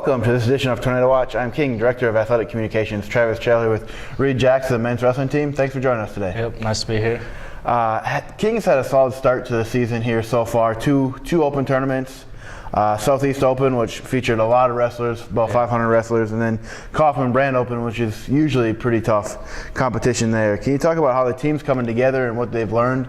Welcome to this edition of Tornado Watch. I'm King, Director of Athletic Communications, Travis Trail here with Reed Jackson, the men's wrestling team. Thanks for joining us today. Yep, nice to be here. King's had a solid start to the season here so far. Two open tournaments. Southeast Open, which featured a lot of wrestlers, about 500 wrestlers, and then Kaufman Brand Open, which is usually pretty tough competition there. Can you talk about how the team's coming together and what they've learned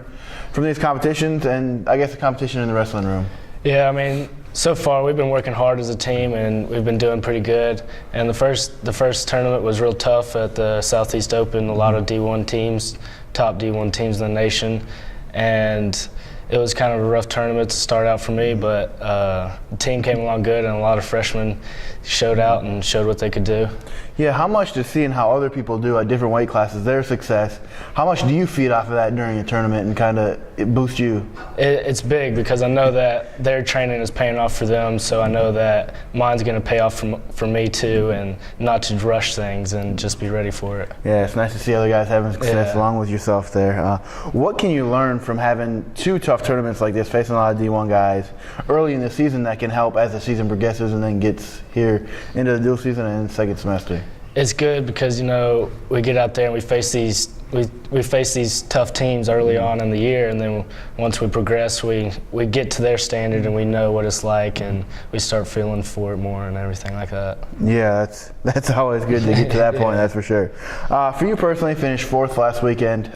from these competitions and I guess the competition in the wrestling room? Yeah, I mean, so far we've been working hard as a team and we've been doing pretty good. And the first tournament was real tough at the Southeast Open. A lot of D1 teams, top D1 teams in the nation, and it was kind of a rough tournament to start out for me, but the team came along good and a lot of freshmen showed out and showed what they could do. Yeah, how much does seeing how other people do at different weight classes, their success, how much do you feed off of that during a tournament and kind of it boost you? It's big because I know that their training is paying off for them, so I know that mine's going to pay off for me too, and not to rush things and just be ready for it. Yeah, it's nice to see other guys having success along with yourself there. What can you learn from having two tough tournaments like this, facing a lot of D1 guys early in the season that can help as the season progresses and then gets here into the dual season and second semester? It's good because, you know, we get out there and we face these tough teams early on in the year, and then once we progress, we get to their standard and we know what it's like, and we start feeling for it more and everything like that. Yeah, that's always good to get to that point, that's for sure. For you personally, finished fourth last weekend.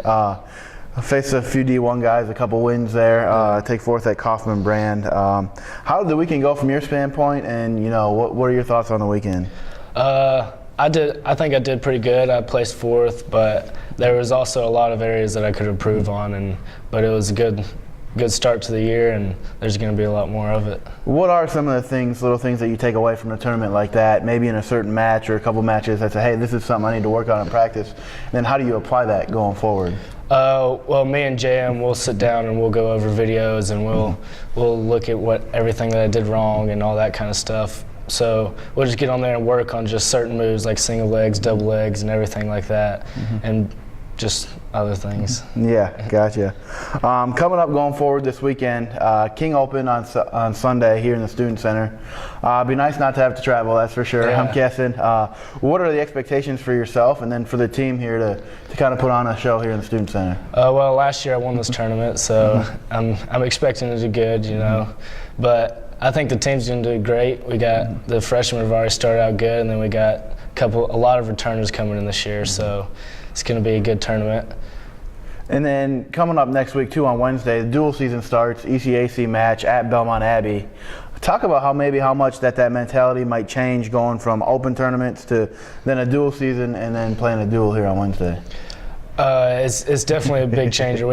Faced a few D1 guys, a couple wins there. Take fourth at Kaufman Brand. How did the weekend go from your standpoint, and you know, what are your thoughts on the weekend? I think I did pretty good. I placed fourth, but there was also a lot of areas that I could improve on, but it was a good start to the year, and there's going to be a lot more of it. What are some of the little things that you take away from a tournament like that, maybe in a certain match or a couple matches that say, hey, this is something I need to work on in practice? And then how do you apply that going forward? Well, me and JM, we'll sit down and we'll go over videos and we'll look at everything that I did wrong and all that kind of stuff. So we'll just get on there and work on just certain moves like single legs, double legs, and everything like that, and just other things. Yeah, gotcha. Coming up going forward this weekend, King Open on Sunday here in the Student Center. Be nice not to have to travel, that's for sure. Yeah. I'm guessing. What are the expectations for yourself and then for the team here to kind of put on a show here in the Student Center? Well, last year I won this tournament, so I'm expecting to do good, you know. But I think the team's going to do great. We got the freshmen have already started out good, and then we got a lot of returners coming in this year, so it's going to be a good tournament. And then coming up next week too on Wednesday, the dual season starts, ECAC match at Belmont Abbey. Talk about how much that mentality might change going from open tournaments to then a dual season and then playing a dual here on Wednesday. It's definitely a big changer.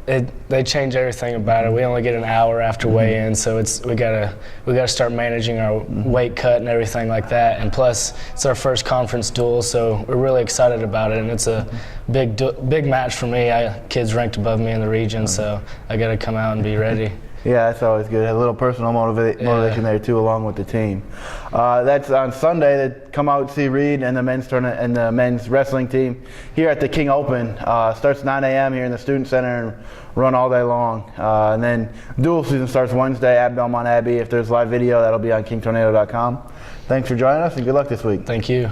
They change everything about it. We only get an hour after weigh-in, so we gotta start managing our weight cut and everything like that. And plus, it's our first conference duel, so we're really excited about it. And it's a big match for me. Kids ranked above me in the region, so I gotta come out and be ready. Yeah, that's always good. A little personal motivation there too, along with the team. That's on Sunday. They come out and see Reed and the men's tournament and the men's wrestling team here at the King Open. Starts 9 a.m. here in the Student Center and run all day long. And then dual season starts Wednesday at Belmont Abbey. If there's live video, that'll be on KingTornado.com. Thanks for joining us and good luck this week. Thank you.